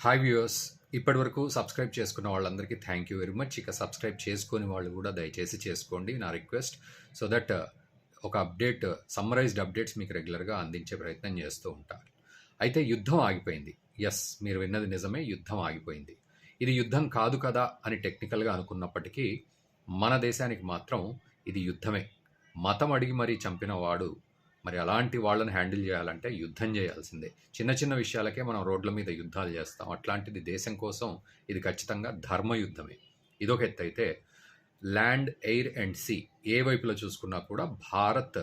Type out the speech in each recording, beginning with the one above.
Hi viewers, ఇప్పటివరకు subscribe చేసుకున్న వాళ్ళందరికీ థ్యాంక్ యూ వెరీ మచ్. ఇక సబ్స్క్రైబ్ చేసుకొని వాళ్ళు కూడా దయచేసి చేసుకోండి, నా రిక్వెస్ట్. సో దట్ ఒక సమ్మరైజ్డ్ అప్డేట్స్ మీకు రెగ్యులర్గా అందించే ప్రయత్నం చేస్తూ ఉంటారు. అయితే యుద్ధం ఆగిపోయింది. ఎస్, మీరు విన్నది నిజమే, యుద్ధం ఆగిపోయింది. ఇది యుద్ధం కాదు కదా అని టెక్నికల్గా అనుకున్నప్పటికీ మన దేశానికి మాత్రం ఇది యుద్ధమే. మతం అడిగి మరీ చంపిన వాడు మరి అలాంటి వాళ్ళని హ్యాండిల్ చేయాలంటే యుద్ధం చేయాల్సిందే. చిన్న చిన్న విషయాలకే మనం రోడ్ల మీద యుద్ధాలు చేస్తాం. అట్లాంటిది దేశం కోసం ఇది ఖచ్చితంగా ధర్మయుద్ధమే. ఇదొక ఎత్తు అయితే, ల్యాండ్, ఎయిర్ అండ్ సీ ఏ వైపులో చూసుకున్నా కూడా భారత్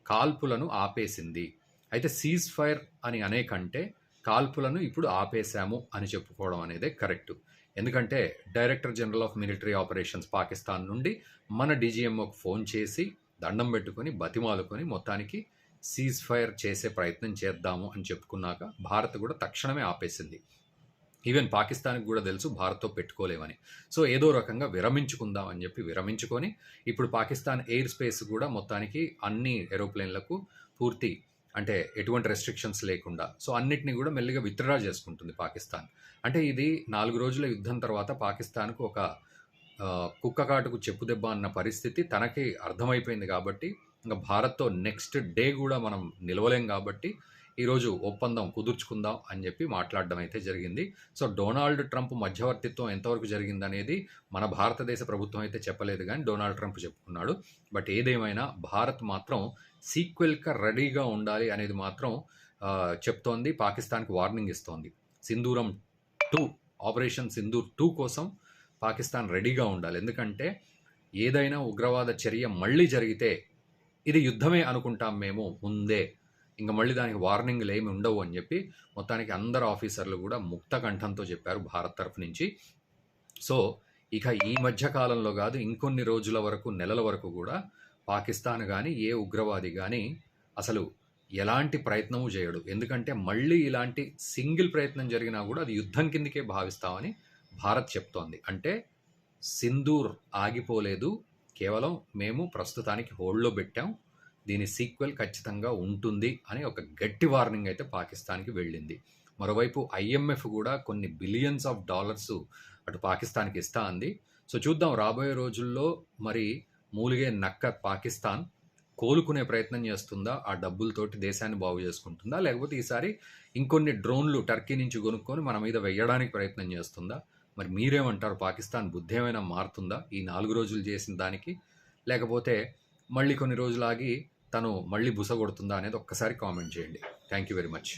కాల్పులను ఆపేసింది. అయితే సీజ్ ఫైర్ అని అనే కంటే కాల్పులను ఇప్పుడు ఆపేశాము అని చెప్పుకోవడం అనేదే కరెక్టు. ఎందుకంటే director general of military operations Pakistan నుండి మన డీజీఎంఓకి ఫోన్ చేసి దండం పెట్టుకొని బతిమాలుకొని మొత్తానికి సీజ్ ఫైర్ చేసే ప్రయత్నం చేద్దాము అని చెప్పుకున్నాక భారత్ కూడా తక్షణమే ఆపేసింది. ఈవెన్ పాకిస్తాన్కి కూడా తెలుసు భారత్తో పెట్టుకోలేమని. సో ఏదో రకంగా విరమించుకుందాం అని చెప్పి విరమించుకొని ఇప్పుడు పాకిస్తాన్ ఎయిర్ స్పేస్ కూడా మొత్తానికి అన్ని ఏరోప్లేన్లకు పూర్తి అంటే ఎటువంటి రెస్ట్రిక్షన్స్ లేకుండా సో అన్నిటినీ కూడా మెల్లిగా విత్డ్రా చేసుకుంటుంది పాకిస్తాన్. అంటే ఇది 4 రోజుల యుద్ధం తర్వాత పాకిస్తాన్కు ఒక కుక్క కాటుకు చెప్పు దెబ్బ అన్న పరిస్థితి తనకి అర్థమైపోయింది. కాబట్టి ఇంకా భారత్తో నెక్స్ట్ డే కూడా మనం నిలవలేం. కాబట్టి ఈరోజు ఒప్పందం కుదుర్చుకుందాం అని చెప్పి మాట్లాడడం అయితే జరిగింది. సో డొనాల్డ్ ట్రంప్ మధ్యవర్తిత్వం ఎంతవరకు జరిగిందనేది మన భారతదేశ ప్రభుత్వం అయితే చెప్పలేదు, కానీ డొనాల్డ్ ట్రంప్ చెప్పుకున్నాడు. బట్ ఏదేమైనా భారత్ మాత్రం సీక్వెల్గా రెడీగా ఉండాలి అనేది మాత్రం చెప్తోంది, పాకిస్తాన్కి వార్నింగ్ ఇస్తోంది. సింధూరం 2 ఆపరేషన్ సింధూర్ 2 కోసం పాకిస్తాన్ రెడీగా ఉండాలి. ఎందుకంటే ఏదైనా ఉగ్రవాద చర్య మళ్ళీ జరిగితే ఇది యుద్ధమే అనుకుంటాం మేము ముందే, ఇంకా మళ్ళీ దానికి వార్నింగ్లు ఏమి ఉండవు అని చెప్పి మొత్తానికి అందరు ఆఫీసర్లు కూడా ముక్త కంఠంతో చెప్పారు భారత్ తరఫు నుంచి. సో ఇక ఈ మధ్య కాలంలో కాదు, ఇంకొన్ని రోజుల వరకు, నెలల వరకు కూడా పాకిస్తాన్ కానీ ఏ ఉగ్రవాది కానీ అసలు ఎలాంటి ప్రయత్నము చేయడు. ఎందుకంటే మళ్ళీ ఇలాంటి సింగిల్ ప్రయత్నం జరిగినా కూడా అది యుద్ధం కిందకే భావిస్తామని భారత్ చెప్తోంది. అంటే సింధూర్ ఆగిపోలేదు, కేవలం మేము ప్రస్తుతానికి హోల్డ్లో పెట్టాం, దీని సీక్వెల్ ఖచ్చితంగా ఉంటుంది అని ఒక గట్టి వార్నింగ్ అయితే పాకిస్తాన్కి వెళ్ళింది. మరోవైపు ఐఎంఎఫ్ కూడా కొన్ని బిలియన్స్ ఆఫ్ డాలర్స్ అటు పాకిస్తాన్కి ఇస్తా అంది. సో చూద్దాం రాబోయే రోజుల్లో మరి మూలిగే నక్క పాకిస్తాన్ కోలుకునే ప్రయత్నం చేస్తుందా, ఆ డబ్బులతోటి దేశాన్ని బాగు చేసుకుంటుందా, లేకపోతే ఈసారి ఇంకొన్ని డ్రోన్లు టర్కీ నుంచి కొనుక్కొని మన మీద వెయ్యడానికి ప్రయత్నం చేస్తుందా? మరి మీరేమంటారు? పాకిస్తాన్ బుద్ధి ఏమైనా మారుతుందా ఈ 4 రోజులు చేసిన దానికి, లేకపోతే మళ్ళీ కొన్ని రోజులు ఆగి తను మళ్ళీ బుస కొడుతుందా అనేది ఒక్కసారి కామెంట్ చేయండి. Thank you very much.